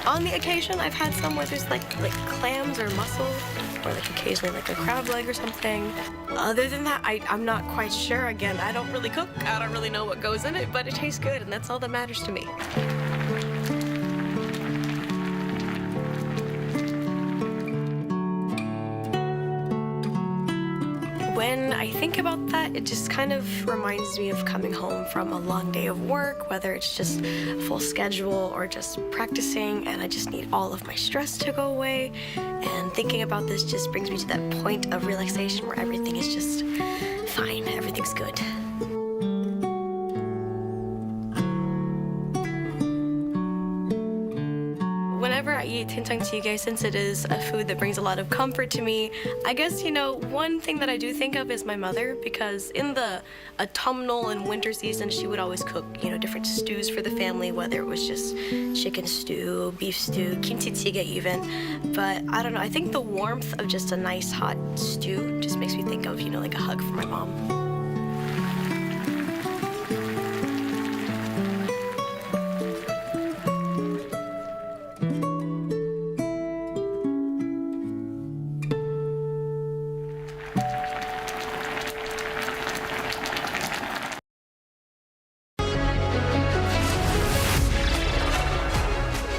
On the occasion, I've had some where there's like clams or mussel, or like occasionally like a crab leg or something. Other than that, I'm not quite sure. Again, I don't really cook. I don't really know what goes in it, but it tastes good, and that's all that matters to me. When I think about that, it just kind of reminds me of coming home from a long day of work, whether it's just full schedule or just practicing, and I just need all of my stress to go away. And thinking about this just brings me to that point of relaxation where everything is just fine, everything's good. Whenever I eat tintang jjigae, since it is a food that brings a lot of comfort to me, I guess, one thing that I do think of is my mother, because in the autumnal and winter season, she would always cook, different stews for the family, whether it was just chicken stew, beef stew, kimchi jjigae even. But I don't know, I think the warmth of just a nice hot stew just makes me think of, like a hug from my mom.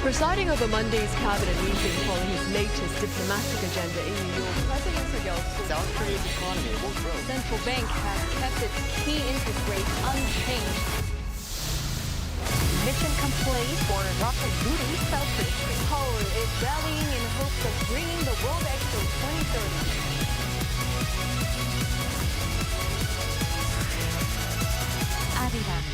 Presiding over Monday's cabinet meeting following his latest diplomatic agenda in New York, President South Korea's economy will grow. The central bank has kept its key interest rate unchanged. Mission complete for rocket duty South Korea. Seoul is rallying in hopes of bringing the World Expo 2030. Arirang.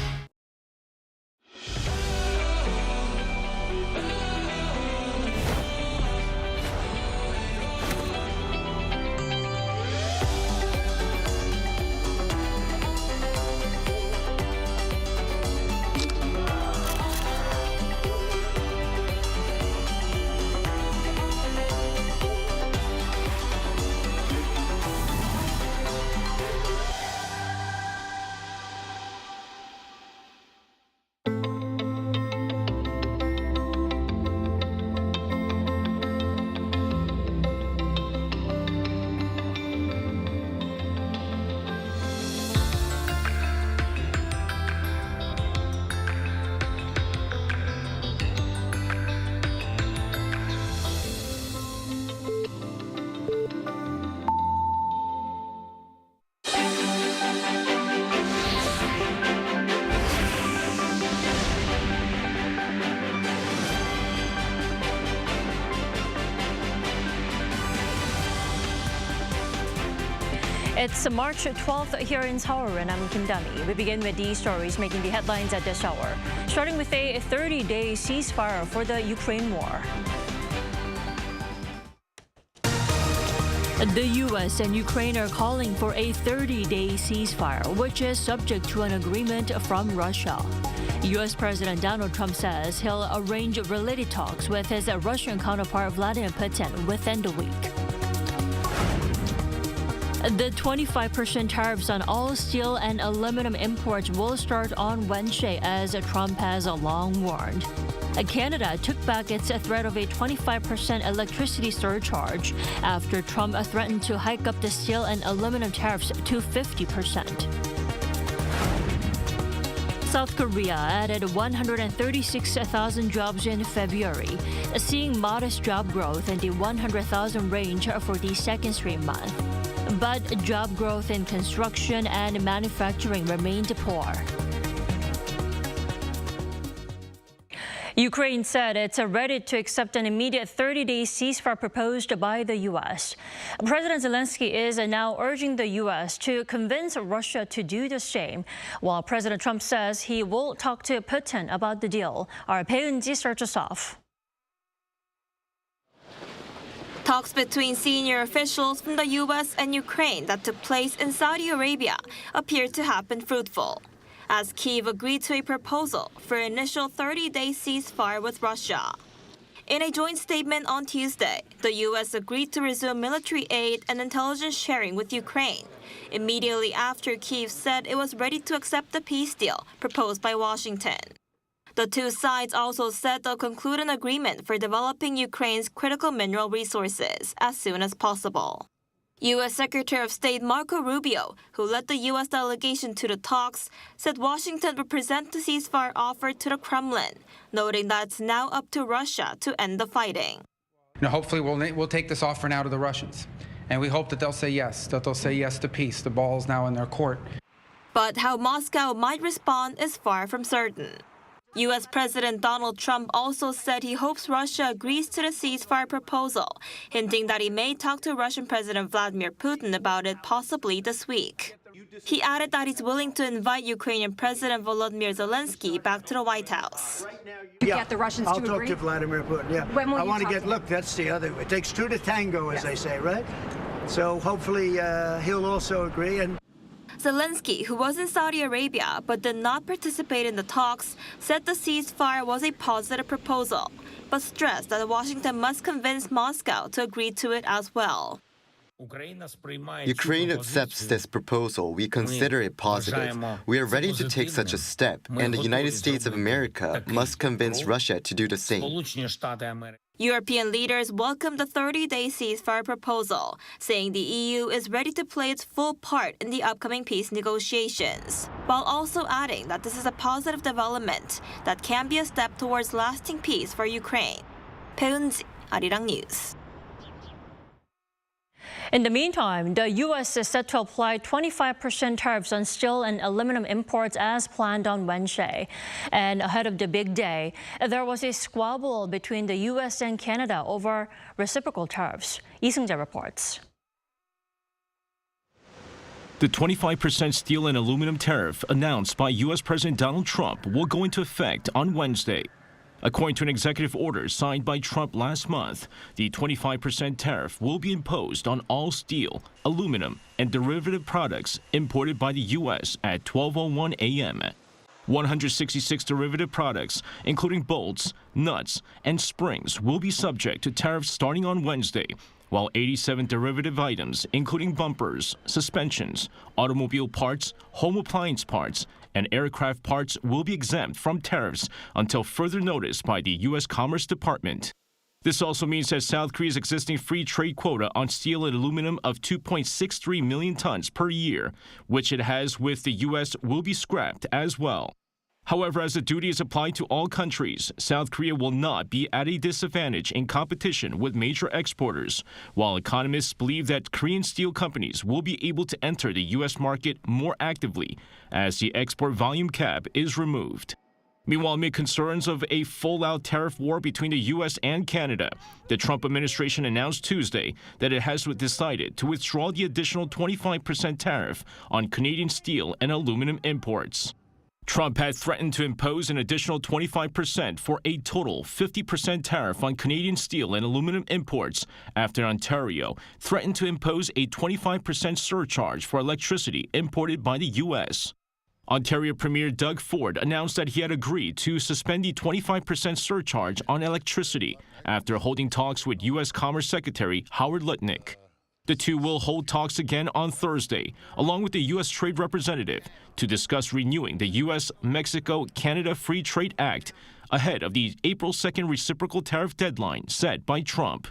It's March 12th here in Seoul, and I'm Kim Dami. We begin with these stories making the headlines at this hour, starting with a 30-day ceasefire for the Ukraine war. The U.S. and Ukraine are calling for a 30-day ceasefire, which is subject to an agreement from Russia. U.S. President Donald Trump says he'll arrange related talks with his Russian counterpart Vladimir Putin within the week. The 25% tariffs on all steel and aluminum imports will start on Wednesday, as Trump has long warned. Canada took back its threat of a 25% electricity surcharge after Trump threatened to hike up the steel and aluminum tariffs to 50%. South Korea added 136,000 jobs in February, seeing modest job growth in the 100,000 range for the second straight month. But job growth in construction and manufacturing remained poor. Ukraine said it's ready to accept an immediate 30-day ceasefire proposed by the U.S. President Zelensky is now urging the U.S. to convince Russia to do the same, while President Trump says he will talk to Putin about the deal. Our Bae Eun-ji starts us off. Talks between senior officials from the U.S. and Ukraine that took place in Saudi Arabia appeared to have been fruitful, as Kyiv agreed to a proposal for an initial 30-day ceasefire with Russia. In a joint statement on Tuesday, the U.S. agreed to resume military aid and intelligence sharing with Ukraine, immediately after Kyiv said it was ready to accept the peace deal proposed by Washington. The two sides also said they'll conclude an agreement for developing Ukraine's critical mineral resources as soon as possible. U.S. Secretary of State Marco Rubio, who led the U.S. delegation to the talks, said Washington would present the ceasefire offer to the Kremlin, noting that it's now up to Russia to end the fighting. Hopefully we'll take this offer now to the Russians, and we hope that they'll say yes, to peace. The ball's now in their court. But how Moscow might respond is far from certain. U.S. President Donald Trump also said he hopes Russia agrees to the ceasefire proposal, hinting that he may talk to Russian President Vladimir Putin about it possibly this week. He added that he's willing to invite Ukrainian President Volodymyr Zelensky back to the White House. Get the Russians I'll to talk agree? to Vladimir Putin, yeah. When will I you want to talk get, to him? look, that's the other, it takes two to tango, as they say, right? So hopefully he'll also agree. And Zelensky, who was in Saudi Arabia but did not participate in the talks, said the ceasefire was a positive proposal, but stressed that Washington must convince Moscow to agree to it as well. Ukraine accepts this proposal. We consider it positive. We are ready to take such a step, and the United States of America must convince Russia to do the same. European leaders welcomed the 30-day ceasefire proposal, saying the EU is ready to play its full part in the upcoming peace negotiations, while also adding that this is a positive development that can be a step towards lasting peace for Ukraine. 배은지, Arirang News. In the meantime, the U.S. is set to apply 25% tariffs on steel and aluminum imports as planned on Wednesday. And ahead of the big day, there was a squabble between the U.S. and Canada over reciprocal tariffs. Lee Seung-jae reports. The 25% steel and aluminum tariff announced by U.S. President Donald Trump will go into effect on Wednesday. According to an executive order signed by Trump last month, the 25% tariff will be imposed on all steel, aluminum, and derivative products imported by the U.S. at 12:01 a.m. 166 derivative products, including bolts, nuts, and springs, will be subject to tariffs starting on Wednesday, while 87 derivative items, including bumpers, suspensions, automobile parts, home appliance parts, and aircraft parts will be exempt from tariffs until further notice by the U.S. Commerce Department. This also means that South Korea's existing free trade quota on steel and aluminum of 2.63 million tons per year, which it has with the U.S., will be scrapped as well. However, as the duty is applied to all countries, South Korea will not be at a disadvantage in competition with major exporters, while economists believe that Korean steel companies will be able to enter the U.S. market more actively as the export volume cap is removed. Meanwhile, amid concerns of a full-out tariff war between the U.S. and Canada, the Trump administration announced Tuesday that it has decided to withdraw the additional 25% tariff on Canadian steel and aluminum imports. Trump had threatened to impose an additional 25% for a total 50% tariff on Canadian steel and aluminum imports after Ontario threatened to impose a 25% surcharge for electricity imported by the U.S. Ontario Premier Doug Ford announced that he had agreed to suspend the 25% surcharge on electricity after holding talks with U.S. Commerce Secretary Howard Lutnick. The two will hold talks again on Thursday, along with the U.S. Trade Representative, to discuss renewing the U.S.-Mexico-Canada Free Trade Act ahead of the April 2nd reciprocal tariff deadline set by Trump.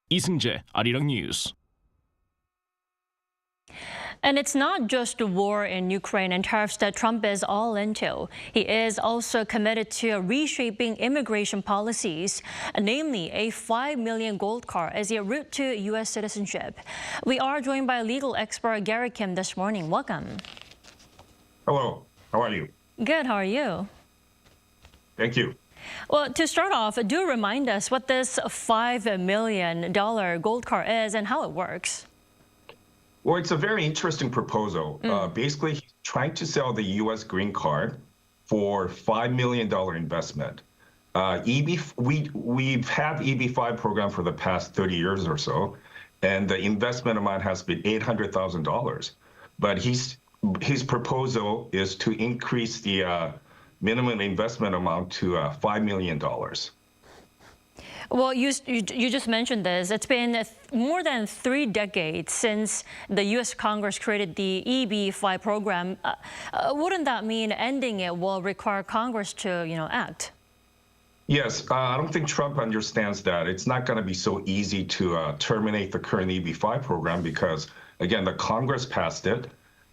Lee Seung-jae, Arirang News. And it's not just the war in Ukraine and tariffs that Trump is all into. He is also committed to reshaping immigration policies, namely a 5 million gold card as a route to U.S. citizenship. We are joined by legal expert Gary Kim this morning. Welcome. Hello. How are you? Good. How are you? Thank you. Well, to start off, do remind us what this $5 million gold card is and how it works. Well, it's a very interesting proposal. Basically, he's trying to sell the U.S. green card for $5 million investment. We've had EB-5 program for the past 30 years or so, and the investment amount has been $800,000. But his proposal is to increase the minimum investment amount to $5 million. Well, you just mentioned this. It's been more than 3 decades since the U.S. Congress created the EB-5 program. Wouldn't that mean ending it will require Congress to, act? Yes, I don't think Trump understands that. It's not going to be so easy to terminate the current EB-5 program because, again, the Congress passed it.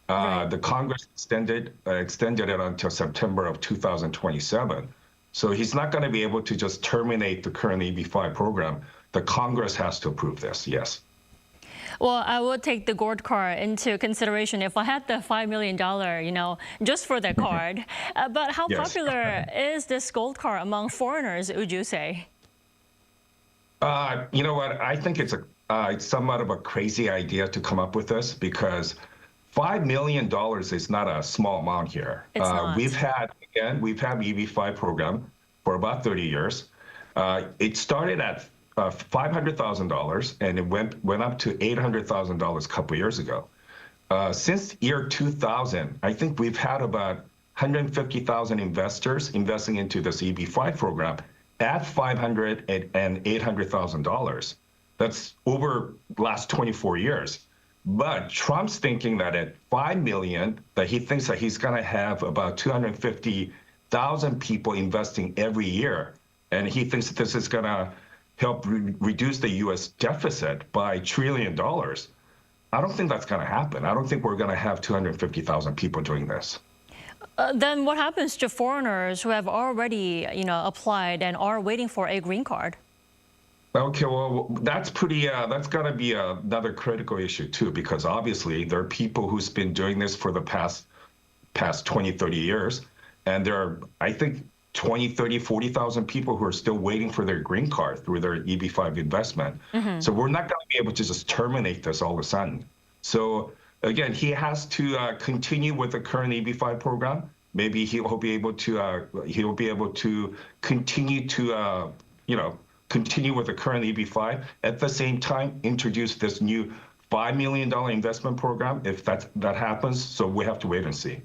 Right. The Congress extended it until September of 2027. So he's not going to be able to just terminate the current EB-5 program. The Congress has to approve this, yes. Well, I would take the gold card into consideration if I had the $5 million, just for the card. But how popular is this gold card among foreigners, would you say? You know what? I think it's somewhat of a crazy idea to come up with this because $5 million is not a small amount here. It's not. We've had the EB-5 program for about 30 years. It started at $500,000 and it went up to $800,000 a couple years ago. Since year 2000, I think we've had about 150,000 investors investing into this EB-5 program at $500,000 and $800,000. That's over the last 24 years. But Trump's thinking that at $5 million, that he thinks that he's going to have about 250,000 people investing every year. And he thinks that this is going to help reduce the U.S. deficit by $1 trillion. I don't think that's going to happen. I don't think we're going to have 250,000 people doing this. Then what happens to foreigners who have already, applied and are waiting for a green card? Okay, well, that's got to be another critical issue, too, because obviously there are people who's been doing this for the past 20, 30 years. And there are, I think, 20, 30, 40,000 people who are still waiting for their green card through their EB-5 investment. So we're not going to be able to just terminate this all of a sudden. So again, he has to continue with the current EB-5 program. Maybe he'll be able to continue to continue with the current EB-5. At the same time, introduce this new $5 million investment program if that happens. So we have to wait and see.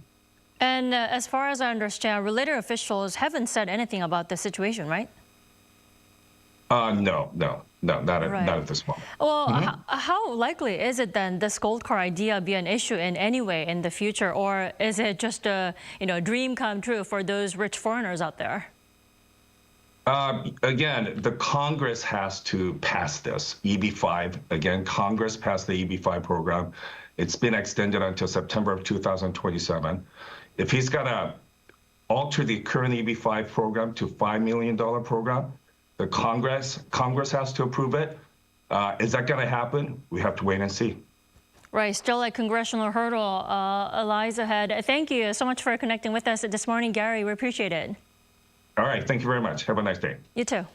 And as far as I understand, related officials haven't said anything about the situation, right? No, not at this moment. Well, how likely is it then this gold card idea be an issue in any way in the future, or is it just a dream come true for those rich foreigners out there? Again, the Congress has to pass this EB-5. Again, Congress passed the EB-5 program. It's been extended until September of 2027. If he's got to alter the current EB-5 program to $5 million program, the Congress has to approve it. Is that going to happen? We have to wait and see. Right, still a congressional hurdle lies ahead. Thank you so much for connecting with us this morning, Gary. We appreciate it. All right, thank you very much. Have a nice day. You too.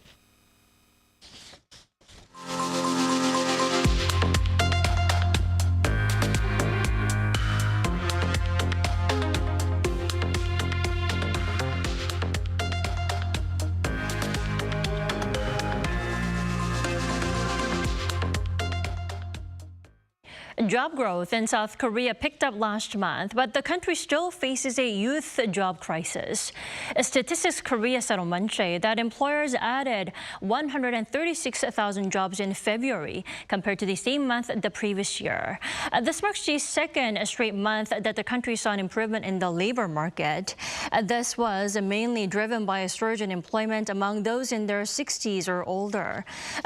Job growth in South Korea picked up last month, but the country still faces a youth job crisis. Statistics Korea said on Monday that employers added 136,000 jobs in February compared to the same month the previous year. This marks the second straight month that the country saw an improvement in the labor market. This was mainly driven by a surge in employment among those in their 60s or older.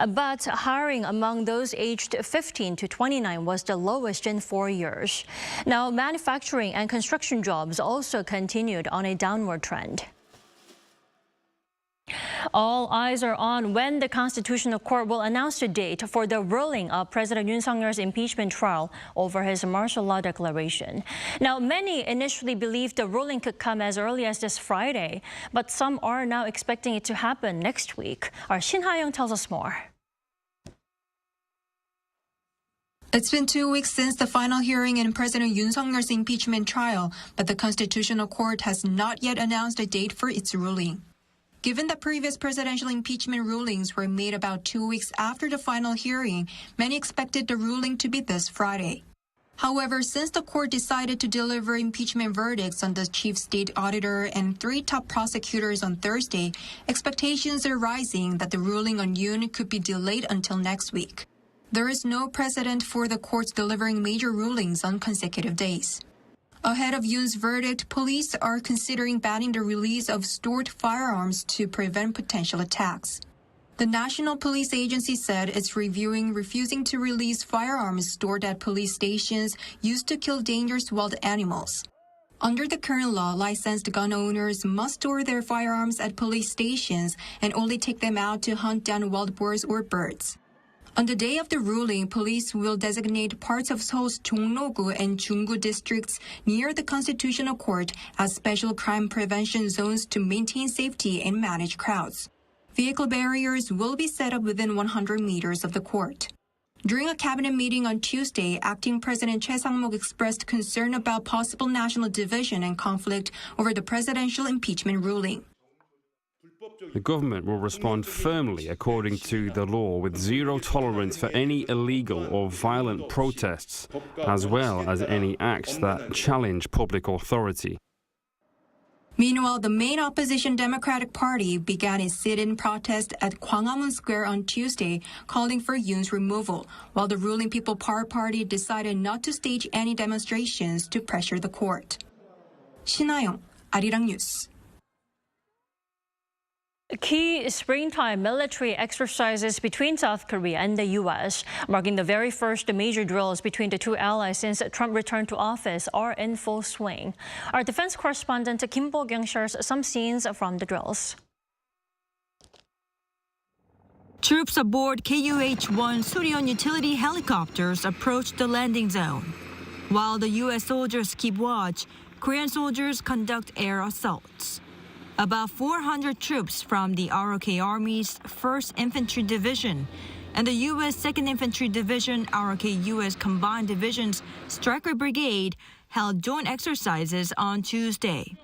But hiring among those aged 15 to 29 was the lowest in 4 years. Now, manufacturing and construction jobs also continued on a downward trend. All eyes are on when the Constitutional Court will announce the date for the ruling of President Yoon Suk-yeol's impeachment trial over his martial law declaration. Now, many initially believed the ruling could come as early as this Friday, but some are now expecting it to happen next week. Our Shin Ha-young tells us more. It's been 2 weeks since the final hearing in President Yoon Suk-yeol's impeachment trial, but the Constitutional Court has not yet announced a date for its ruling. Given that previous presidential impeachment rulings were made about 2 weeks after the final hearing, many expected the ruling to be this Friday. However, since the court decided to deliver impeachment verdicts on the chief state auditor and 3 top prosecutors on Thursday, expectations are rising that the ruling on Yoon could be delayed until next week. There is no precedent for the courts delivering major rulings on consecutive days. Ahead of Yoon's verdict, police are considering banning the release of stored firearms to prevent potential attacks. The National Police Agency said it's reviewing refusing to release firearms stored at police stations used to kill dangerous wild animals. Under the current law, licensed gun owners must store their firearms at police stations and only take them out to hunt down wild boars or birds. On the day of the ruling, police will designate parts of Seoul's Jongno-gu and Jung-gu districts near the Constitutional Court as special crime prevention zones to maintain safety and manage crowds. Vehicle barriers will be set up within 100 meters of the court. During a cabinet meeting on Tuesday, acting President Choi Sang-mok expressed concern about possible national division and conflict over the presidential impeachment ruling. The government will respond firmly according to the law with zero tolerance for any illegal or violent protests, as well as any acts that challenge public authority. Meanwhile, the main opposition Democratic Party began its sit-in protest at Gwanghwamun Square on Tuesday, calling for Yoon's removal, while the ruling People Power Party decided not to stage any demonstrations to pressure the court. 신하영, Arirang News. Key springtime military exercises between South Korea and the U.S., marking the very first major drills between the two allies since Trump returned to office, are in full swing. Our defense correspondent Kim Bo-kyung shares some scenes from the drills. Troops aboard KU-1 Suryeon utility helicopters approach the landing zone. While the U.S. soldiers keep watch, Korean soldiers conduct air assaults. About 400 troops from the ROK Army's 1st Infantry Division and the U.S. 2nd Infantry Division ROK-U.S. Combined Division's Stryker Brigade held joint exercises on Tuesday.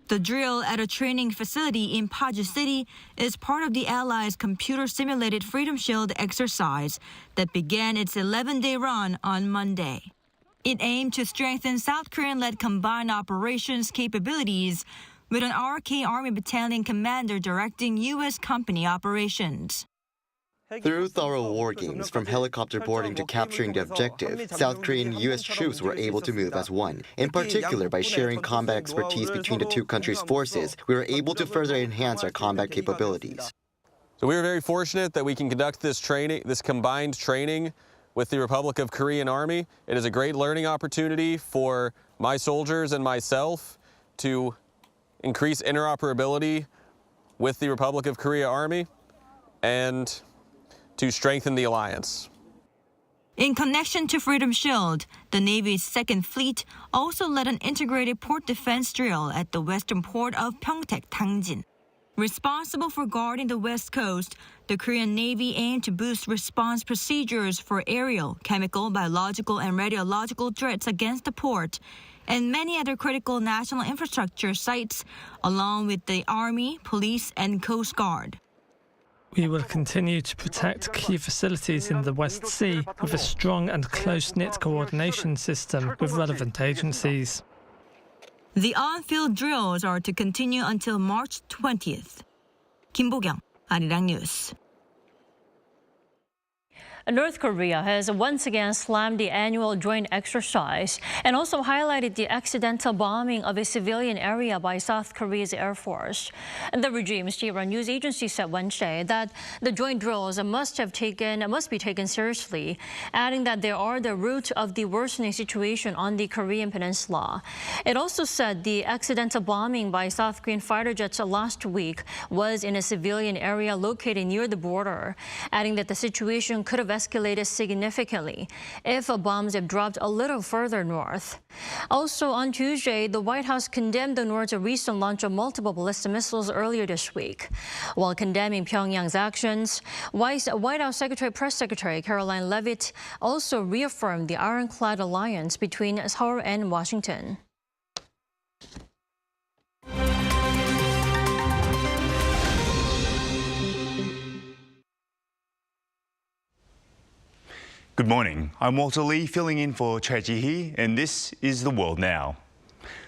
The drill at a training facility in Paju City is part of the Allies' computer-simulated Freedom Shield exercise that began its 11-day run on Monday. It aimed to strengthen South Korean-led combined operations capabilities with an ROK Army battalion commander directing U.S. company operations. Through thorough war games, from helicopter boarding to capturing the objective, South Korean and U.S. troops were able to move as one. In particular, by sharing combat expertise between the two countries' forces, we were able to further enhance our combat capabilities. So we were very fortunate that we can conduct this combined training with the Republic of Korean Army. It is a great learning opportunity for my soldiers and myself to increase interoperability with the Republic of Korea Army and to strengthen the alliance. In connection to Freedom Shield, the Navy's 2nd Fleet also led an integrated port defense drill at the western port of Pyeongtaek, Tangjin. Responsible for guarding the west coast, the Korean Navy aimed to boost response procedures for aerial, chemical, biological, and radiological threats against the port and many other critical national infrastructure sites, along with the Army, Police, and Coast Guard. We will continue to protect key facilities in the West Sea with a strong and close-knit coordination system with relevant agencies. The on-field drills are to continue until March 20th. Kim Bo-kyung, Arirang News. North Korea has once again slammed the annual joint exercise and also highlighted the accidental bombing of a civilian area by South Korea's Air Force. And the regime's state-run news agency said Wednesday that the joint drills must be taken seriously, adding that they are the root of the worsening situation on the Korean peninsula. It also said the accidental bombing by South Korean fighter jets last week was in a civilian area located near the border, adding that the situation could have escalated significantly if bombs had dropped a little further north. Also on Tuesday, the White House condemned the North's recent launch of multiple ballistic missiles earlier this week. While condemning Pyongyang's actions, White House Press Secretary Caroline Leavitt also reaffirmed the ironclad alliance between Seoul and Washington. Good morning. I'm Walter Lee, filling in for Choi Ji-hee, and this is The World Now.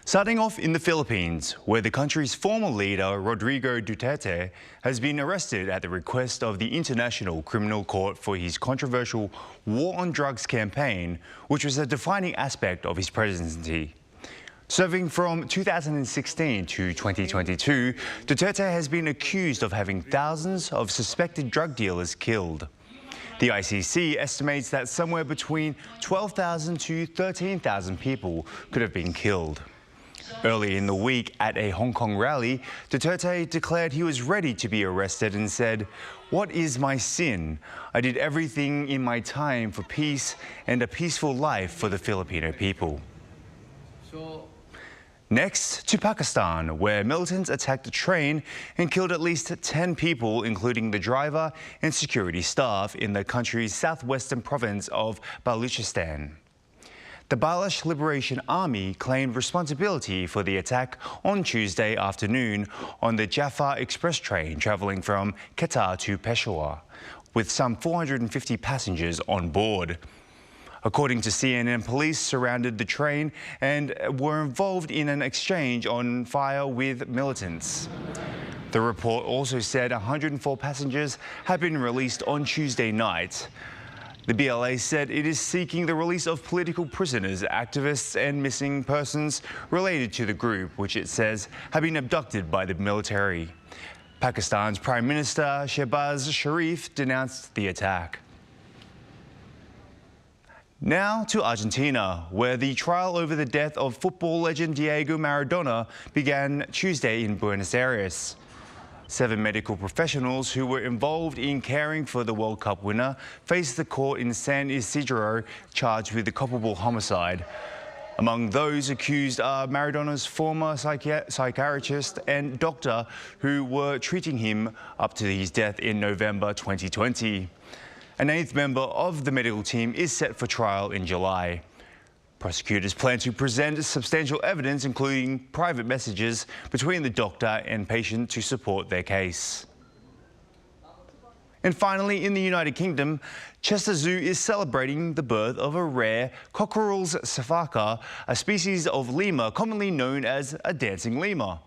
Starting off in the Philippines, where the country's former leader, Rodrigo Duterte, has been arrested at the request of the International Criminal Court for his controversial war on drugs campaign, which was a defining aspect of his presidency. Serving from 2016 to 2022, Duterte has been accused of having thousands of suspected drug dealers killed. The ICC estimates that somewhere between 12,000 to 13,000 people could have been killed. Early in the week, at a Hong Kong rally, Duterte declared he was ready to be arrested and said, "What is my sin? I did everything in my time for peace and a peaceful life for the Filipino people." Next to Pakistan, where militants attacked a train and killed at least 10 people, including the driver and security staff, in the country's southwestern province of Balochistan. The Baloch Liberation Army claimed responsibility for the attack on Tuesday afternoon on the Jaffa Express train traveling from Quetta to Peshawar, with some 450 passengers on board. According to CNN, police surrounded the train and were involved in an exchange on fire with militants. The report also said 104 passengers have been released on Tuesday night. The BLA said it is seeking the release of political prisoners, activists and missing persons related to the group, which it says have been abducted by the military. Pakistan's Prime Minister Shehbaz Sharif denounced the attack. Now to Argentina, where the trial over the death of football legend Diego Maradona began Tuesday in Buenos Aires. 7 medical professionals who were involved in caring for the World Cup winner faced the court in San Isidro charged with the culpable homicide. Among those accused are Maradona's former psychiatrist and doctor who were treating him up to his death in November 2020. An 8th member of the medical team is set for trial in July. Prosecutors plan to present substantial evidence, including private messages between the doctor and patient, to support their case. And finally, in the United Kingdom, Chester Zoo is celebrating the birth of a rare Cockerell's cephaka, a species of lemur commonly known as a dancing lemur.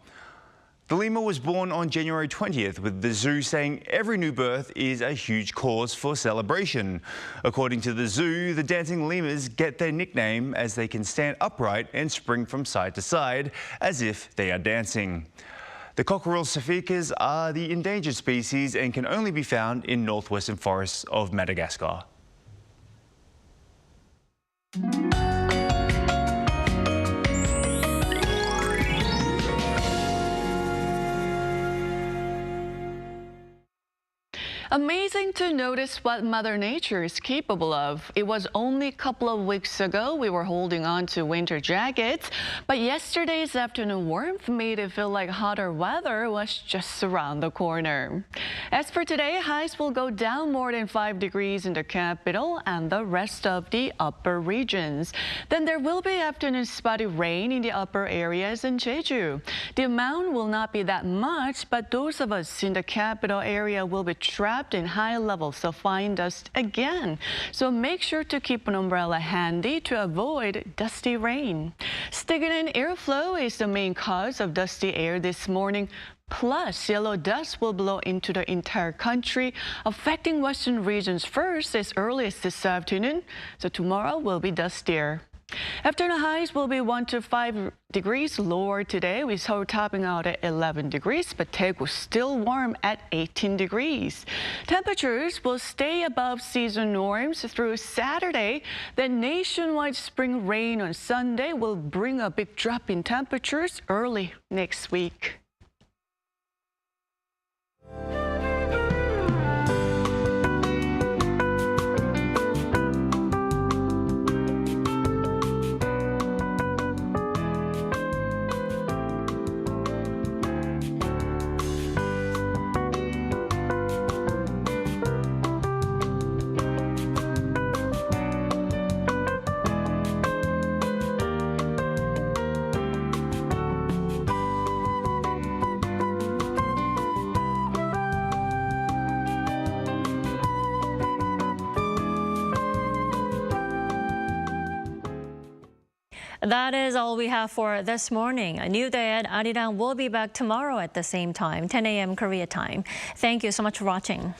The lemur was born on January 20th, with the zoo saying every new birth is a huge cause for celebration. According to the zoo, the dancing lemurs get their nickname as they can stand upright and spring from side to side as if they are dancing. The Cockerell cephakas are the endangered species and can only be found in northwestern forests of Madagascar. Amazing to notice what Mother Nature is capable of. It was only a couple of weeks ago we were holding on to winter jackets, but yesterday's afternoon warmth made it feel like hotter weather was just around the corner. As for today, highs will go down more than 5 degrees in the capital and the rest of the upper regions. Then there will be afternoon spotty rain in the upper areas in Jeju. The amount will not be that much, but those of us in the capital area will be trapped in high levels of fine dust again. So make sure to keep an umbrella handy to avoid dusty rain. Stagnant airflow is the main cause of dusty air this morning. Plus, yellow dust will blow into the entire country, affecting western regions first as early as this afternoon. So tomorrow will be dustier. Afternoon highs will be 1 to 5 degrees lower today, with Seoul topping out at 11 degrees, but Daegu still warm at 18 degrees. Temperatures will stay above season norms through Saturday. Then nationwide spring rain on Sunday will bring a big drop in temperatures early next week. That is all we have for this morning. A new day at Arirang will be back tomorrow at the same time, 10 a.m. Korea time. Thank you so much for watching.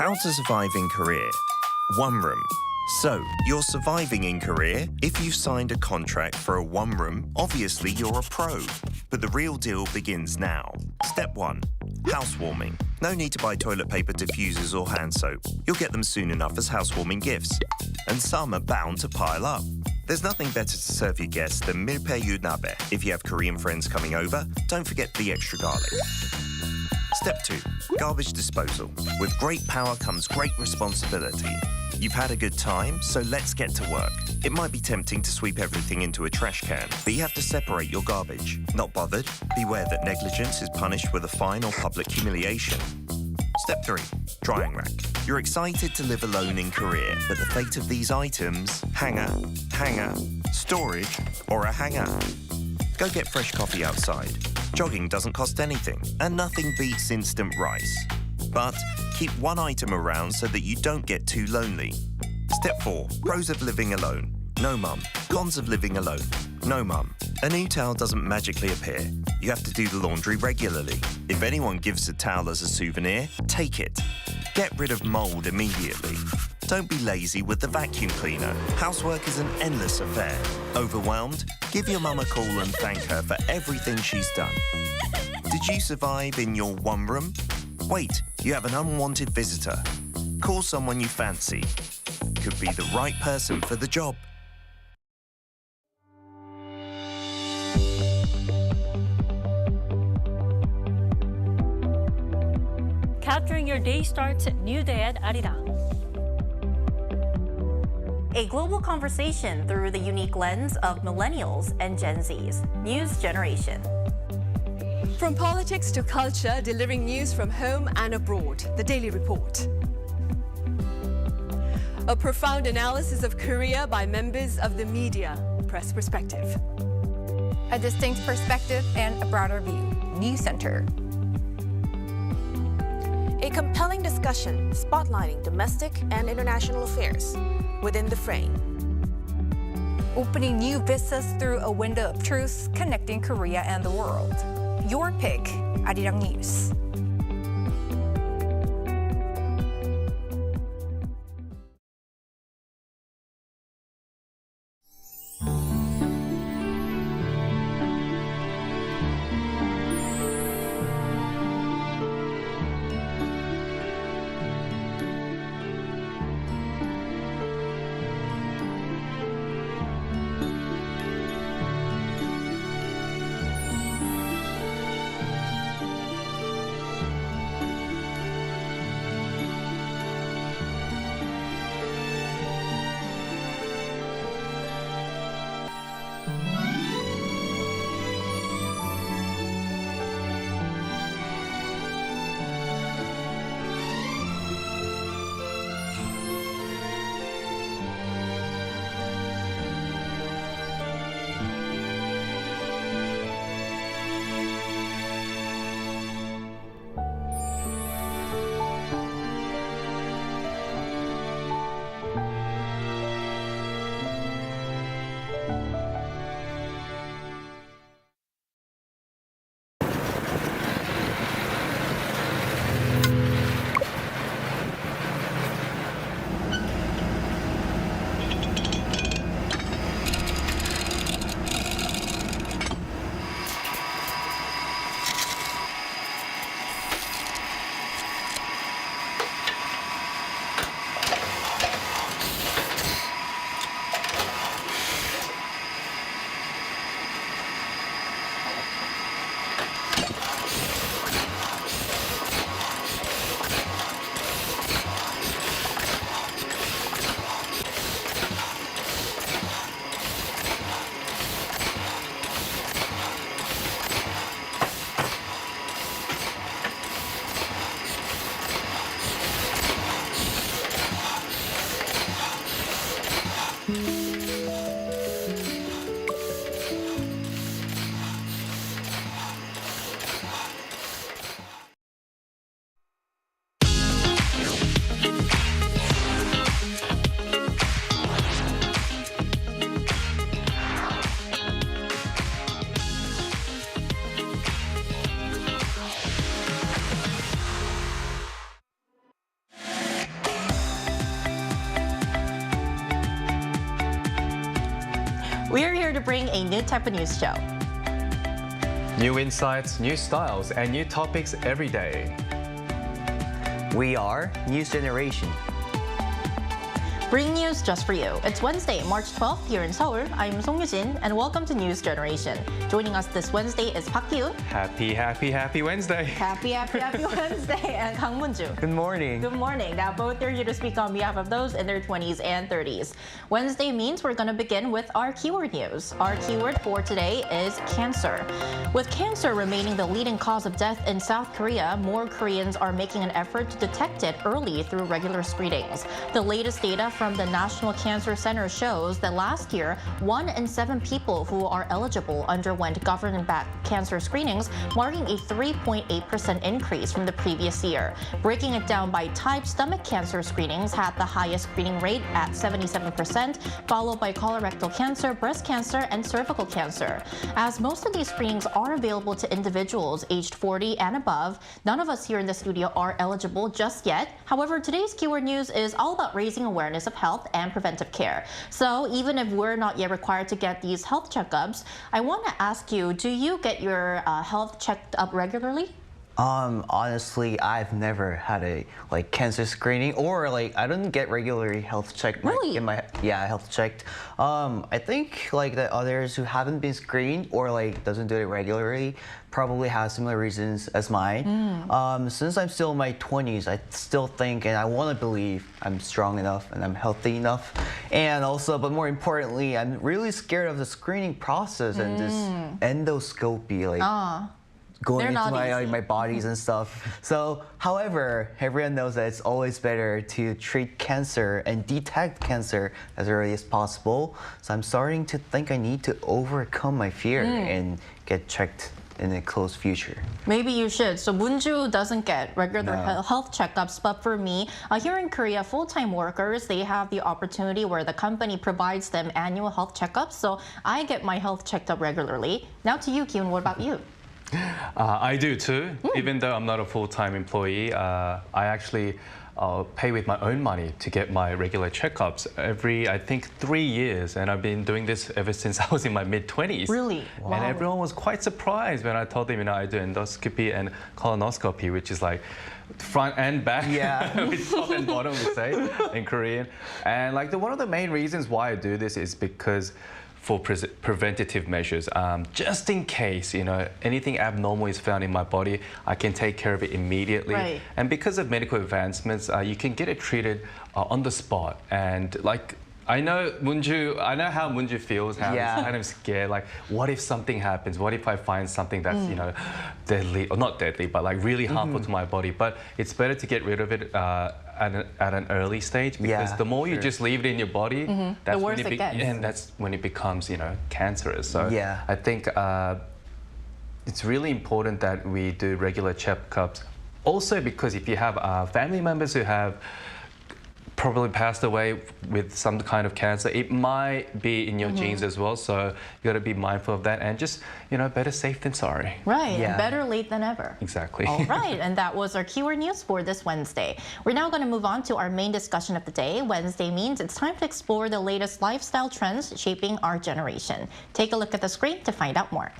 How to survive in Korea. One room. So, you're surviving in Korea? If you've signed a contract for a one room, obviously you're a pro. But the real deal begins now. Step 1. Housewarming. No need to buy toilet paper, diffusers or hand soap. You'll get them soon enough as housewarming gifts. And some are bound to pile up. There's nothing better to serve your guests than milpaeyu nabe. If you have Korean friends coming over, don't forget the extra garlic. Step 2. Garbage disposal. With great power comes great responsibility. You've had a good time, so let's get to work. It might be tempting to sweep everything into a trash can, but you have to separate your garbage. Not bothered? Beware that negligence is punished with a fine or public humiliation. Step 3. Drying rack. You're excited to live alone in Korea, but the fate of these items, hanger, storage, or a hanger. Go get fresh coffee outside. Jogging doesn't cost anything, and nothing beats instant rice. But keep one item around so that you don't get too lonely. Step 4. Pros of living alone. No mum. Cons of living alone. No mum. A new towel doesn't magically appear. You have to do the laundry regularly. If anyone gives a towel as a souvenir, take it. Get rid of mold immediately. Don't be lazy with the vacuum cleaner. Housework is an endless affair. Overwhelmed? Give your mum a call and thank her for everything she's done. Did you survive in your one room? Wait, you have an unwanted visitor. Call someone you fancy. Could be the right person for the job. Capturing your day starts new day at Arirang. A global conversation through the unique lens of millennials and Gen Zs. News Generation. From politics to culture, delivering news from home and abroad. The Daily Report. A profound analysis of Korea by members of the media. Press Perspective. A distinct perspective and a broader view. News Center. A compelling discussion spotlighting domestic and international affairs within the frame. Opening new vistas through a window of truth, connecting Korea and the world. Your pick, Arirang News. We are here to bring a new type of news show. New insights, new styles, and new topics every day. We are News Generation. Bring news just for you. It's Wednesday, March 12th here in Seoul. I'm Song Yujin, and welcome to News Generation. Joining us this Wednesday is Park Yoon. Happy Wednesday. Happy Wednesday, and Kang Moon-ju. Good morning. Good morning. Now, both are here to speak on behalf of those in their 20s and 30s. Wednesday means we're going to begin with our keyword news. Our keyword for today is cancer. With cancer remaining the leading cause of death in South Korea, more Koreans are making an effort to detect it early through regular screenings. The latest data from the National Cancer Center shows that last year, 1 in 7 people who are eligible underwent government-backed cancer screenings, marking a 3.8% increase from the previous year. Breaking it down by type, stomach cancer screenings had the highest screening rate at 77%, followed by colorectal cancer, breast cancer, and cervical cancer. As most of these screenings are available to individuals aged 40 and above, none of us here in the studio are eligible just yet. However, today's keyword news is all about raising awareness of health and preventive care. So even if we're not yet required to get these health checkups, I want to ask you, do you get your health checked up regularly? Honestly, I've never had a cancer screening, or I don't get regularly health checked. Really? Health checked. I think the others who haven't been screened or doesn't do it regularly probably have similar reasons as mine. Since I'm still in my 20s, I still think and I want to believe I'm strong enough and I'm healthy enough. And also, but more importantly, I'm really scared of the screening process and this endoscopy, going into my bodies and stuff. So, however, everyone knows that it's always better to treat cancer and detect cancer as early as possible. So I'm starting to think I need to overcome my fear and get checked in the close future. Maybe you should. So Moon-ju doesn't get regular health checkups, but for me, here in Korea, full-time workers, they have the opportunity where the company provides them annual health checkups. So I get my health checked up regularly. Now to you, Kyun, what about you? I do too. Even though I'm not a full-time employee, I actually pay with my own money to get my regular checkups every, I think, 3 years. And I've been doing this ever since I was in my mid-20s. Really? Wow. And everyone was quite surprised when I told them, I do endoscopy and colonoscopy, which is front and back, with top and bottom, we say in Korean. And one of the main reasons why I do this is because for preventative measures, just in case anything abnormal is found in my body, I can take care of it immediately. Right. And because of medical advancements, you can get it treated on the spot. And I know how Moon-ju feels, how he's kind of scared. What if something happens? What if I find something that's deadly, or not deadly, but really harmful to my body? But it's better to get rid of it at an early stage, because the more you just leave it in your body, that's the worse when it gets. And that's when it becomes cancerous. So I think it's really important that we do regular checkups. Also, because if you have family members who have probably passed away with some kind of cancer, it might be in your genes as well. So you got to be mindful of that, and just better safe than sorry. Right, better late than ever. Exactly. All right, and that was our keyword news for this Wednesday. We're now going to move on to our main discussion of the day. Wednesday means it's time to explore the latest lifestyle trends shaping our generation. Take a look at the screen to find out more.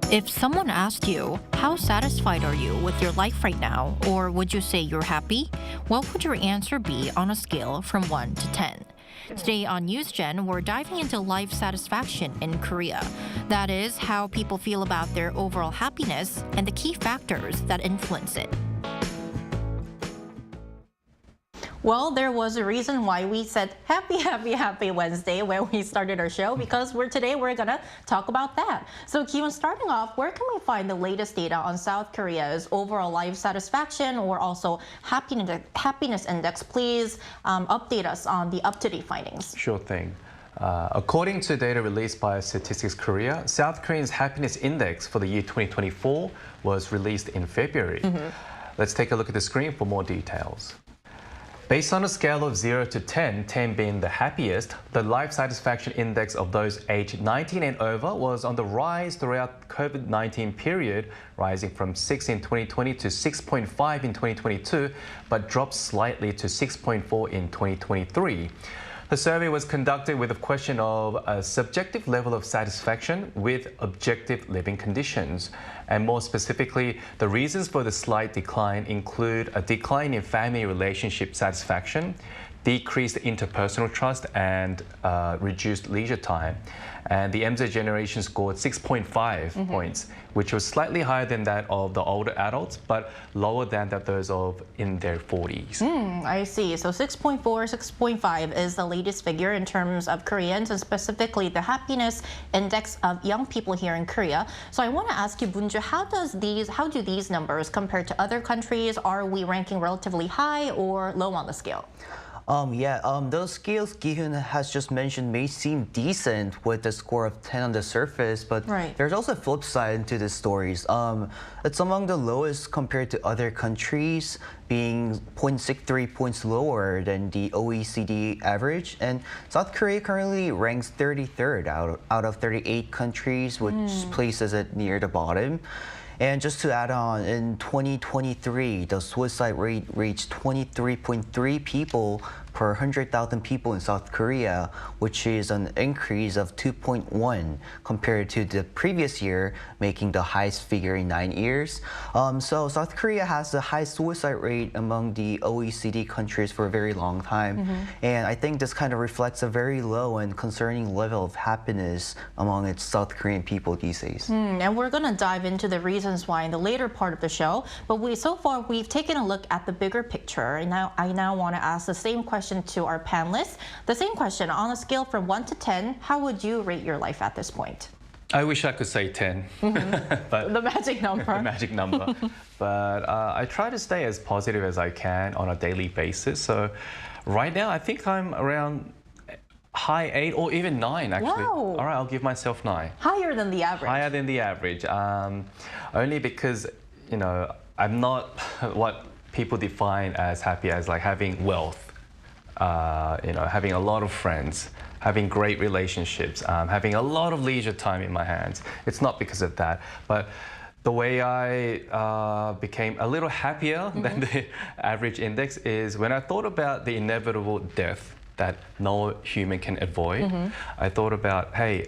If someone asked you, how satisfied are you with your life right now? Or would you say you're happy? What would your answer be on a scale from 1 to 10? Today on News Gen, we're diving into life satisfaction in Korea. That is, how people feel about their overall happiness and the key factors that influence it. Well, there was a reason why we said happy Wednesday when we started our show, because today we're going to talk about that. So, Kyun, starting off, where can we find the latest data on South Korea's overall life satisfaction or also happiness index? Please update us on the up-to-date findings. Sure thing. According to data released by Statistics Korea, South Korea's happiness index for the year 2024 was released in February. Let's take a look at the screen for more details. Based on a scale of 0 to 10, 10 being the happiest, the life satisfaction index of those aged 19 and over was on the rise throughout COVID-19 period, rising from 6 in 2020 to 6.5 in 2022, but dropped slightly to 6.4 in 2023. The survey was conducted with a question of a subjective level of satisfaction with objective living conditions. And more specifically, the reasons for the slight decline include a decline in family relationship satisfaction, decreased interpersonal trust, and reduced leisure time. And the MZ generation scored 6.5 points, which was slightly higher than that of the older adults, but lower than those of in their 40s. I see. So 6.4, 6.5 is the latest figure in terms of Koreans, and specifically the happiness index of young people here in Korea. So I want to ask you, Bunju, how do these numbers compare to other countries? Are we ranking relatively high or low on the scale? Those scales Gi-Hyun has just mentioned may seem decent with the score of 10 on the surface, but there's also a flip side to the stories. It's among the lowest compared to other countries, being 0.63 points lower than the OECD average. And South Korea currently ranks 33rd out of 38 countries, which places it near the bottom. And just to add on, in 2023, the suicide rate reached 23.3 people per 100,000 people in South Korea, which is an increase of 2.1 compared to the previous year, making the highest figure in 9 years. So South Korea has the highest suicide rate among the OECD countries for a very long time. And I think this kind of reflects a very low and concerning level of happiness among its South Korean people these days. And we're going to dive into the reasons why in the later part of the show. But so far, we've taken a look at the bigger picture. And I now want to ask the same question to our panelists. The same question, on a scale from 1 to 10, how would you rate your life at this point? I wish I could say 10. But the magic number. The magic number. But I try to stay as positive as I can on a daily basis. So right now, I think I'm around high 8 or even 9, actually. Wow. All right, I'll give myself 9. Higher than the average. Higher than the average. Only because, I'm not what people define as happy as like having wealth. Having a lot of friends, having great relationships, having a lot of leisure time in my hands. It's not because of that, but the way I became a little happier than the average index is when I thought about the inevitable death that no human can avoid. I thought about, hey,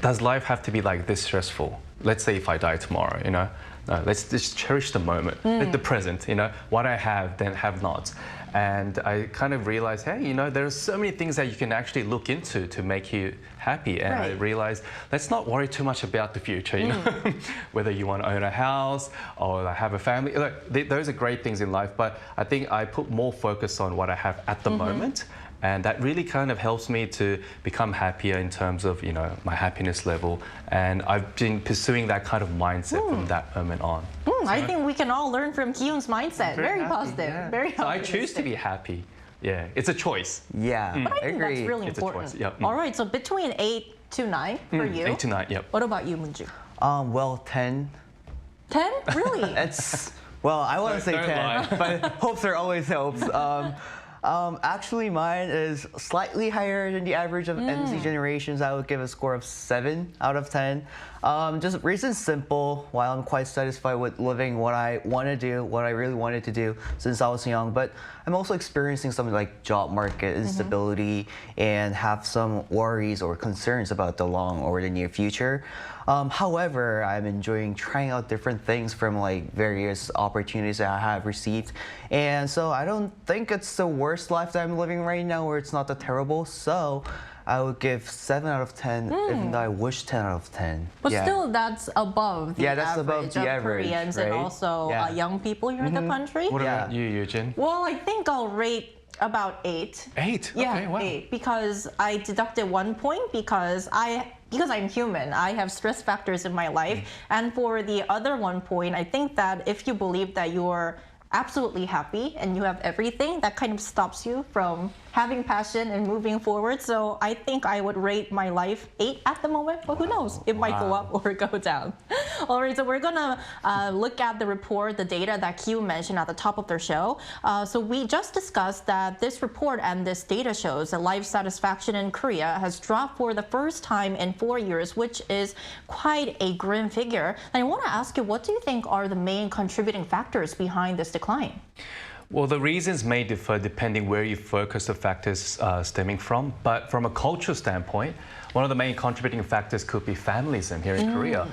does life have to be like this stressful? Let's say if I die tomorrow, No, let's just cherish the moment, the present, what I have, then have not. And I kind of realized, hey, there are so many things that you can actually look into to make you happy. And I realized, let's not worry too much about the future, whether you want to own a house or have a family. Look, those are great things in life, but I think I put more focus on what I have at the moment. And that really kind of helps me to become happier in terms of, my happiness level. And I've been pursuing that kind of mindset from that moment on. I think we can all learn from Gi-Hyun's mindset. Very positive. Yeah. Very so I choose to be happy. Yeah, it's a choice. Yeah, but I think that's really important. It's a choice. Yep. All right, so between 8 to 9 for you. 8 to 9, yep. What about you, Munju? 10. 10? Really? I want to say 10, but hopes are always hopes. Actually, mine is slightly higher than the average of MZ generations. I would give a score of 7 out of 10. Just reason simple. While I'm quite satisfied with living what I want to do, what I really wanted to do since I was young, but I'm also experiencing some like job market instability and have some worries or concerns about the long or the near future. However, I'm enjoying trying out different things from like various opportunities that I have received. And so I don't think it's the worst life that I'm living right now, or it's not that terrible. So I would give 7 out of 10, even though I wish 10 out of 10. But still, that's above the average of Koreans and also young people here in the country. What about you, Eugene? Well, I think I'll rate about 8. 8? Yeah, okay, wow. 8. Because I deducted 1 point because I'm human. I have stress factors in my life. And for the other 1 point, I think that if you believe that you're absolutely happy and you have everything, that kind of stops you from having passion and moving forward. So I think I would rate my life 8 at the moment, but who knows? It might go up or go down. All right, so we're gonna look at the report, the data that Q mentioned at the top of their show. So we just discussed that this report and this data shows that life satisfaction in Korea has dropped for the first time in 4 years, which is quite a grim figure. And I want to ask you, what do you think are the main contributing factors behind this decline? Well, the reasons may differ depending where you focus the factors stemming from, but from a cultural standpoint, one of the main contributing factors could be familism here in Korea.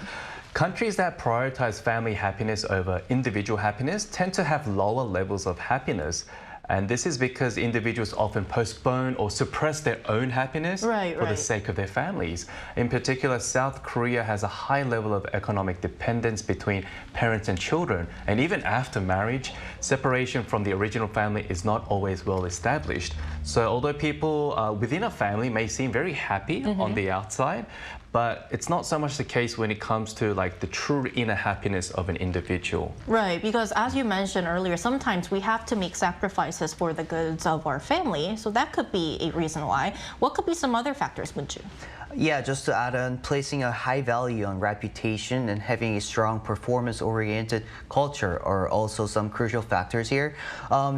Countries that prioritize family happiness over individual happiness tend to have lower levels of happiness. And this is because individuals often postpone or suppress their own happiness for the sake of their families. In particular, South Korea has a high level of economic dependence between parents and children. And even after marriage, separation from the original family is not always well established. So although people within a family may seem very happy on the outside, but it's not so much the case when it comes to like the true inner happiness of an individual. Right, because as you mentioned earlier, sometimes we have to make sacrifices for the goods of our family. So that could be a reason why. What could be some other factors, Moonju? Yeah, just to add on, placing a high value on reputation and having a strong performance-oriented culture are also some crucial factors here.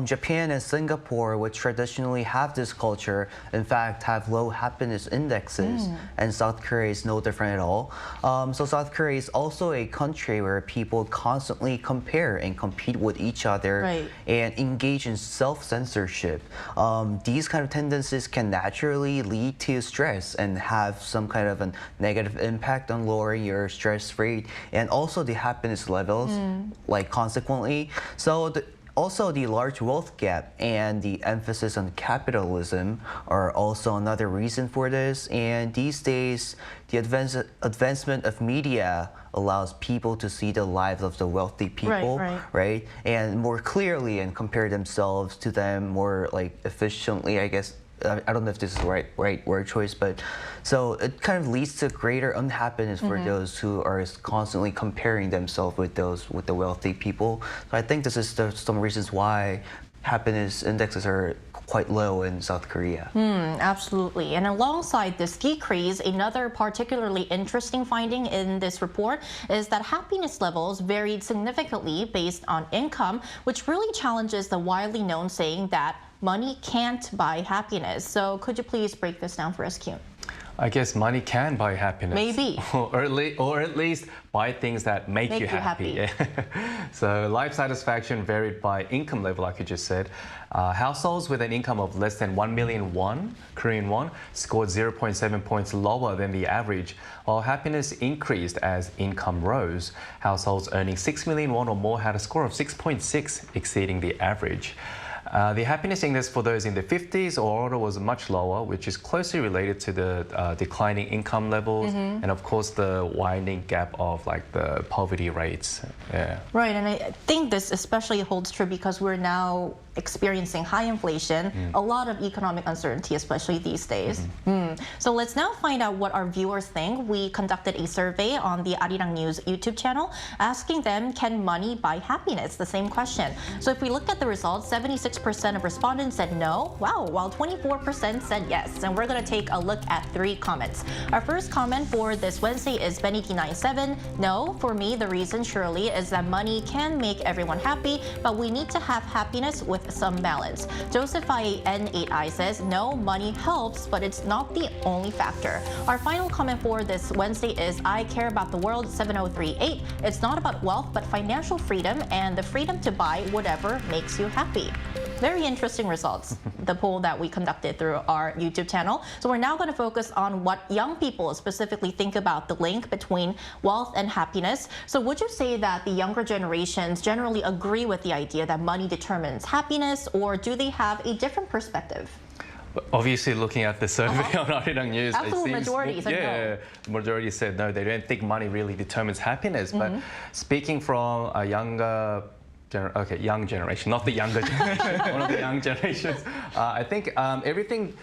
Japan and Singapore, which traditionally have this culture, in fact, have low happiness indexes, and South Korea is no different at all. So South Korea is also a country where people constantly compare and compete with each other and engage in self-censorship. These kind of tendencies can naturally lead to stress and have some kind of a negative impact on lowering your stress rate and also the happiness levels, like consequently. So also the large wealth gap and the emphasis on capitalism are also another reason for this. And these days, the advancement of media allows people to see the lives of the wealthy people, right? And more clearly and compare themselves to them more like efficiently, I guess. I don't know if this is the right word choice, but so it kind of leads to greater unhappiness for those who are constantly comparing themselves with the wealthy people. So I think this is some reasons why happiness indexes are quite low in South Korea. Absolutely. And alongside this decrease, another particularly interesting finding in this report is that happiness levels varied significantly based on income, which really challenges the widely known saying that money can't buy happiness. So could you please break this down for us, Kyun? I guess money can buy happiness. Maybe. or at least buy things that make you happy. Yeah. So life satisfaction varied by income level, like you just said. Households with an income of less than 1 million Korean won, scored 0.7 points lower than the average, while happiness increased as income rose. Households earning 6 million won or more had a score of 6.6, exceeding the average. The happiness index for those in the 50s or older was much lower, which is closely related to the declining income levels and, of course, the widening gap of like the poverty rates. Yeah. Right, and I think this especially holds true because we're now experiencing high inflation, a lot of economic uncertainty, especially these days. So let's now find out what our viewers think. We conducted a survey on the Arirang News YouTube channel, asking them, can money buy happiness? The same question. So if we look at the results, 76% of respondents said no, wow, while 24% said yes. And we're going to take a look at 3 comments. Our first comment for this Wednesday is Benny97. No, for me, the reason surely is that money can make everyone happy, but we need to have happiness with some balance. Joseph N8I says, no, money helps, but it's not the only factor. Our final comment for this Wednesday is I care about the world 7038. It's not about wealth, but financial freedom and the freedom to buy whatever makes you happy. Very interesting results, the poll that we conducted through our YouTube channel. So we're now going to focus on what young people specifically think about the link between wealth and happiness. So would you say that the younger generations generally agree with the idea that money determines happiness, or do they have a different perspective? Obviously, looking at the survey on Arirang News, absolute majority said no. The majority said no, they don't think money really determines happiness. But speaking from a younger young generation, not the younger generation, one of the young generations. I think everything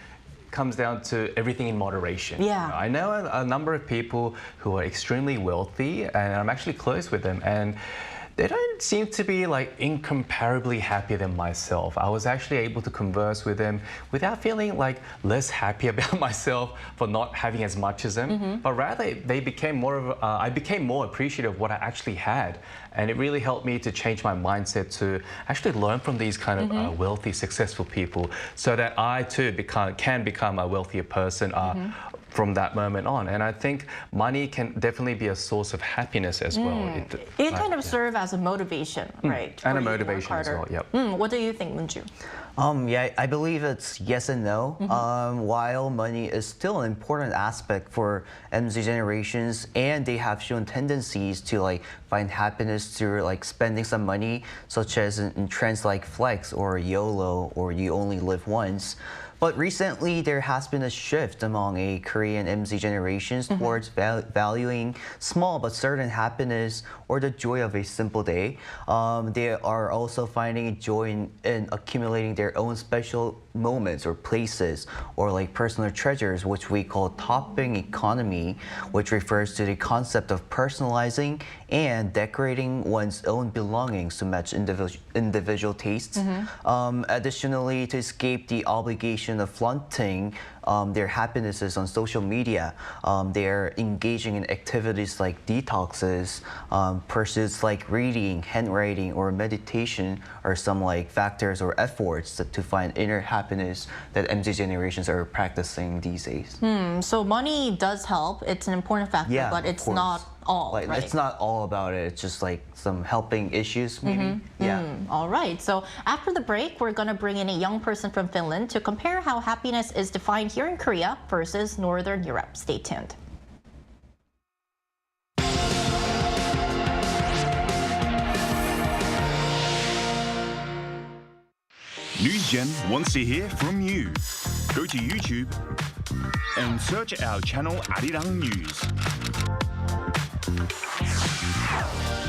comes down to everything in moderation. Yeah. I know a number of people who are extremely wealthy, and I'm actually close with them, and they don't seem to be like incomparably happier than myself. I was actually able to converse with them without feeling like less happy about myself for not having as much as them, but rather they became more of I became more appreciative of what I actually had. And it really helped me to change my mindset to actually learn from these kind of wealthy, successful people so that I too can become a wealthier person. from that moment on. And I think money can definitely be a source of happiness as well. It kind of serve as a motivation, right? And for a you to work motivation as harder. well, yep. What do you think, Minju? Yeah, I believe it's yes and no. While money is still an important aspect for MZ generations, and they have shown tendencies to like find happiness through like spending some money, such as in trends like Flex or YOLO or You Only Live Once. But recently, there has been a shift among a Korean MZ generations towards valuing small but certain happiness or the joy of a simple day. They are also finding joy in accumulating their own special moments or places or like personal treasures, which we call topping economy, which refers to the concept of personalizing and decorating one's own belongings to match individual tastes. Additionally, to escape the obligation of flaunting their happinesses on social media, they're engaging in activities like detoxes, pursuits like reading, handwriting, or meditation are some like factors or efforts to find inner happiness that MZ generations are practicing these days. So money does help. It's an important factor, but it's not all, like, right? It's not all about it. It's just like some helping issues, maybe. All right. So after the break, we're going to bring in a young person from Finland to compare how happiness is defined here in Korea versus Northern Europe. Stay tuned. NewsGen wants to hear from you. Go to YouTube and search our channel Arirang News.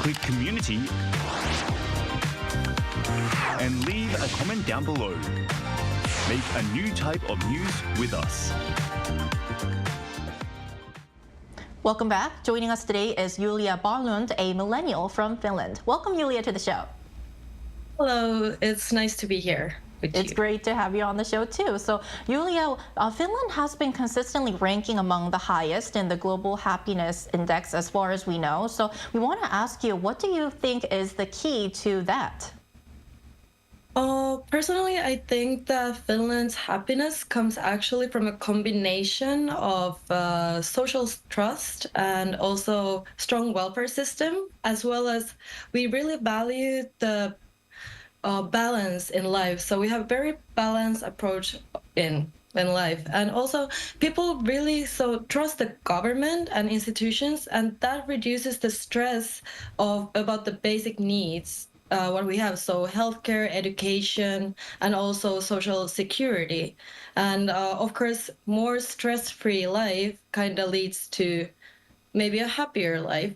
Click Community and leave a comment down below. Make a new type of news with us. Welcome back. Joining us today is Julia Barlund, a millennial from Finland. Welcome, Julia, to the show. Hello, it's nice to be here. It's great to have you on the show too. So, Julia, Finland has been consistently ranking among the highest in the Global Happiness Index as far as we know. So we want to ask you, what do you think is the key to that? Personally, I think that Finland's happiness comes actually from a combination of social trust and also strong welfare system, as well as we really value the balance in life. So we have a very balanced approach in life. And also people really trust the government and institutions, and that reduces the stress about the basic needs what we have. So healthcare, education, and also social security. And of course, more stress-free life kind of leads to maybe a happier life.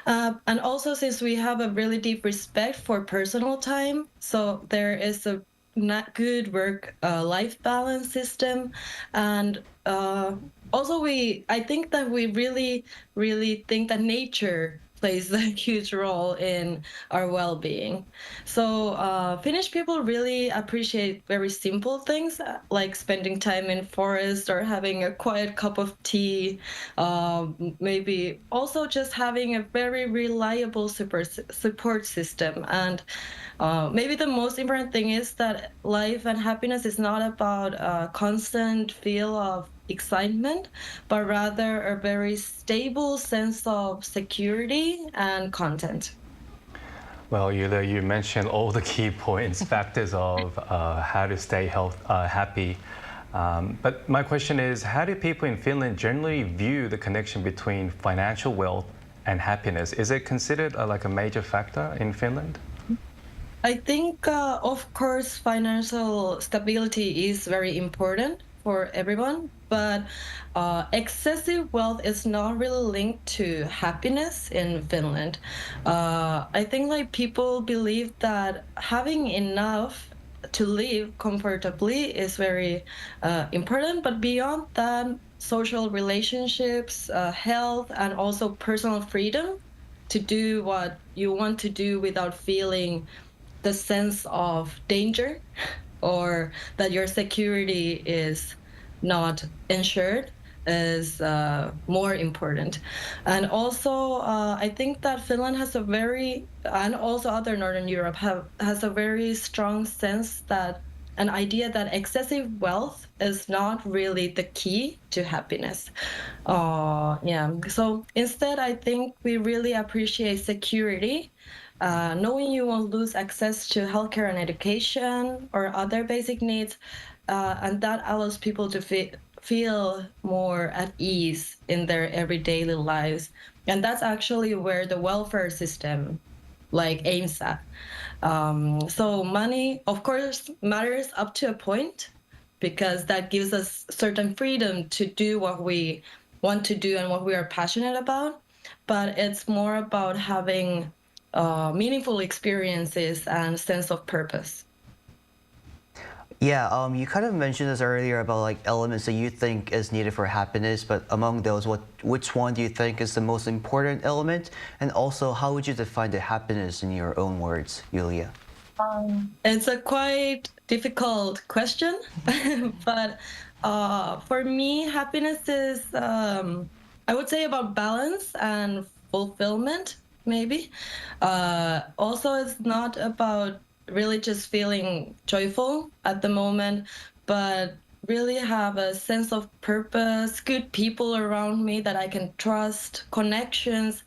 And also, since we have a really deep respect for personal time, so there is a good work-life balance system. And also, I think that we really, really think that nature plays a huge role in our well-being. So Finnish people really appreciate very simple things like spending time in forest or having a quiet cup of tea, maybe also just having a very reliable support system. And maybe the most important thing is that life and happiness is not about a constant feel of excitement, but rather a very stable sense of security and content. Well, Yulia, you mentioned all the key points, factors of how to stay happy. But my question is, how do people in Finland generally view the connection between financial wealth and happiness? Is it considered like a major factor in Finland? I think, of course, financial stability is very important for everyone, but excessive wealth is not really linked to happiness in Finland. I think like people believe that having enough to live comfortably is very important, but beyond that, social relationships, health, and also personal freedom to do what you want to do without feeling the sense of danger or that your security is not insured is more important. And also, I think that Finland has and also other Northern Europe has a very strong sense that an idea that excessive wealth is not really the key to happiness. Yeah. So instead, I think we really appreciate security, knowing you won't lose access to healthcare and education or other basic needs, and that allows people to feel more at ease in their everyday lives. And that's actually where the welfare system aims at. So money, of course, matters up to a point, because that gives us certain freedom to do what we want to do and what we are passionate about. But it's more about having meaningful experiences and sense of purpose. Yeah, you kind of mentioned this earlier about elements that you think is needed for happiness, but among those, which one do you think is the most important element? And also, how would you define the happiness in your own words, Yulia? It's a quite difficult question, but for me, happiness is, I would say, about balance and fulfillment, maybe. Also, it's not about really just feeling joyful at the moment, but really have a sense of purpose, good people around me that I can trust, connections,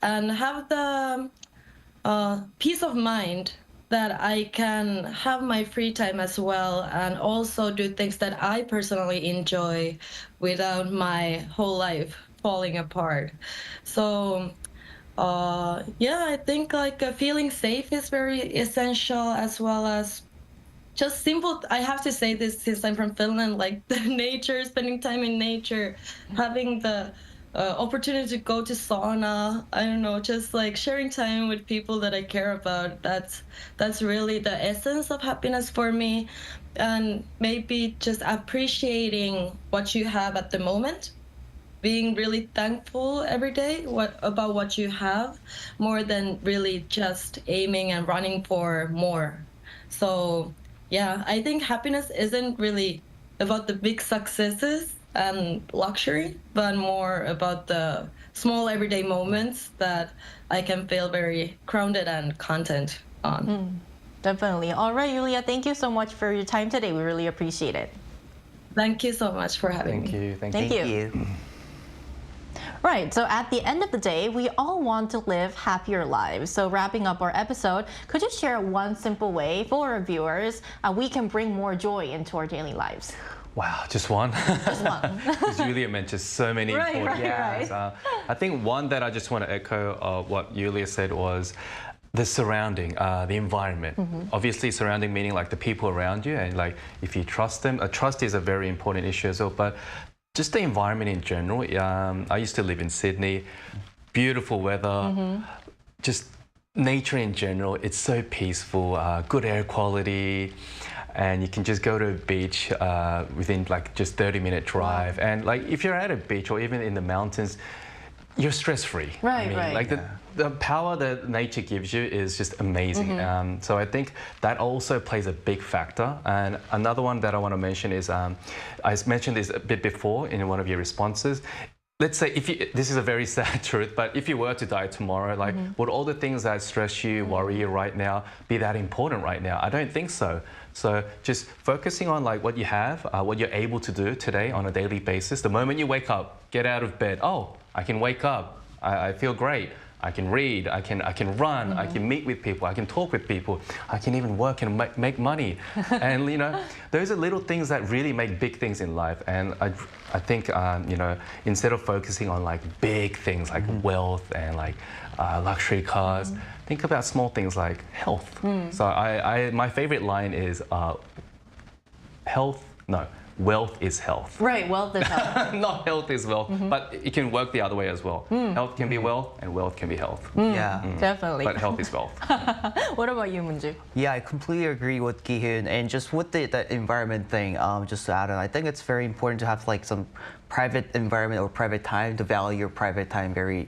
and have the peace of mind that I can have my free time as well, and also do things that I personally enjoy without my whole life falling apart. So yeah, I think feeling safe is very essential, as well as just simple. I have to say this since I'm from Finland, the nature, spending time in nature, having the opportunity to go to sauna. I don't know, just sharing time with people that I care about. That's really the essence of happiness for me, and maybe just appreciating what you have at the moment. Being really thankful every day about what you have, more than really just aiming and running for more. So yeah, I think happiness isn't really about the big successes and luxury, but more about the small everyday moments that I can feel very grounded and content on. Definitely. All right, Yulia, thank you so much for your time today. We really appreciate it. Thank you so much for having me. Thank you. Right, so at the end of the day, we all want to live happier lives. So wrapping up our episode, could you share one simple way for our viewers we can bring more joy into our daily lives? Wow, just one? Just one. Because Yulia mentioned so many important things. I think one that I just want to echo what Yulia said was the surrounding, the environment. Obviously, surrounding meaning the people around you, and if you trust them. Trust is a very important issue as well, but just the environment in general. I used to live in Sydney. Beautiful weather, just nature in general. It's so peaceful, good air quality, and you can just go to a beach within just 30-minute drive. And if you're at a beach or even in the mountains, you're stress-free. The power that nature gives you is just amazing. So I think that also plays a big factor. And another one that I want to mention is, I mentioned this a bit before in one of your responses. Let's say, this is a very sad truth, but if you were to die tomorrow, would all the things that stress you, worry you right now be that important right now? I don't think so. So just focusing on what you have, what you're able to do today on a daily basis. The moment you wake up, get out of bed. Oh, I can wake up. I feel great. I can read, I can run, I can meet with people, I can talk with people, I can even work and make money. And those are little things that really make big things in life. And I think instead of focusing on big things like wealth and luxury cars, think about small things like health. So my favorite line is wealth is health. Right, wealth is health. Not health is wealth, but it can work the other way as well. Health can be wealth, and wealth can be health. Definitely. But health is wealth. What about you, Munju? Yeah, I completely agree with Gi-hyun. And just with the environment thing, just to add on, I think it's very important to have some private environment or private time, to value your private time very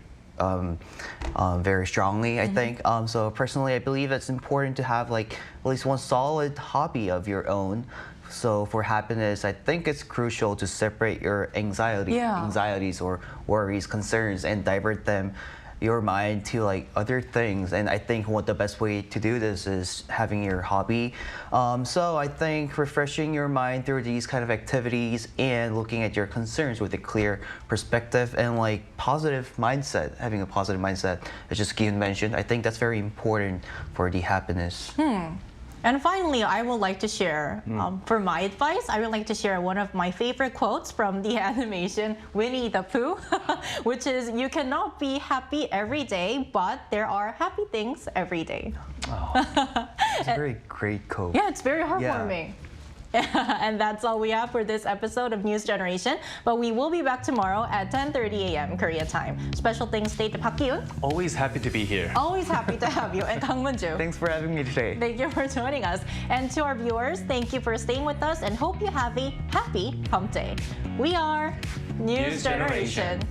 strongly, I think. So personally, I believe it's important to have at least one solid hobby of your own. So for happiness, I think it's crucial to separate your anxieties or worries, concerns, and divert them your mind to like other things. And I think the best way to do this is having your hobby. So I think refreshing your mind through these kind of activities and looking at your concerns with a clear perspective and like positive mindset, having a positive mindset, as just Yoon mentioned, I think that's very important for the happiness. And finally, I would like to share, for my advice, I would like to share one of my favorite quotes from the animation Winnie the Pooh, which is, you cannot be happy every day, but there are happy things every day. Oh, it's a very great quote. Yeah, it's very heartwarming. And that's all we have for this episode of News Generation. But we will be back tomorrow at 10:30 a.m. Korea time. Special thanks to Pak Yoon. Always happy to be here. Always happy to have you. And Kang Moon-ju. Thanks for having me today. Thank you for joining us. And to our viewers, thank you for staying with us and hope you have a happy hump day. We are News Generation.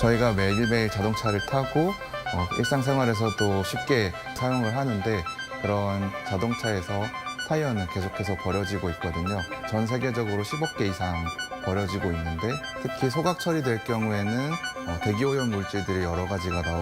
저희가 매일매일 자동차를 타고 일상생활에서도 쉽게 사용을 하는데 그런 자동차에서 타이어는 계속해서 버려지고 있거든요. 전 세계적으로 10억 개 이상 버려지고 있는데 특히 소각 처리될 경우에는 대기오염 물질들이 여러 가지가 나오고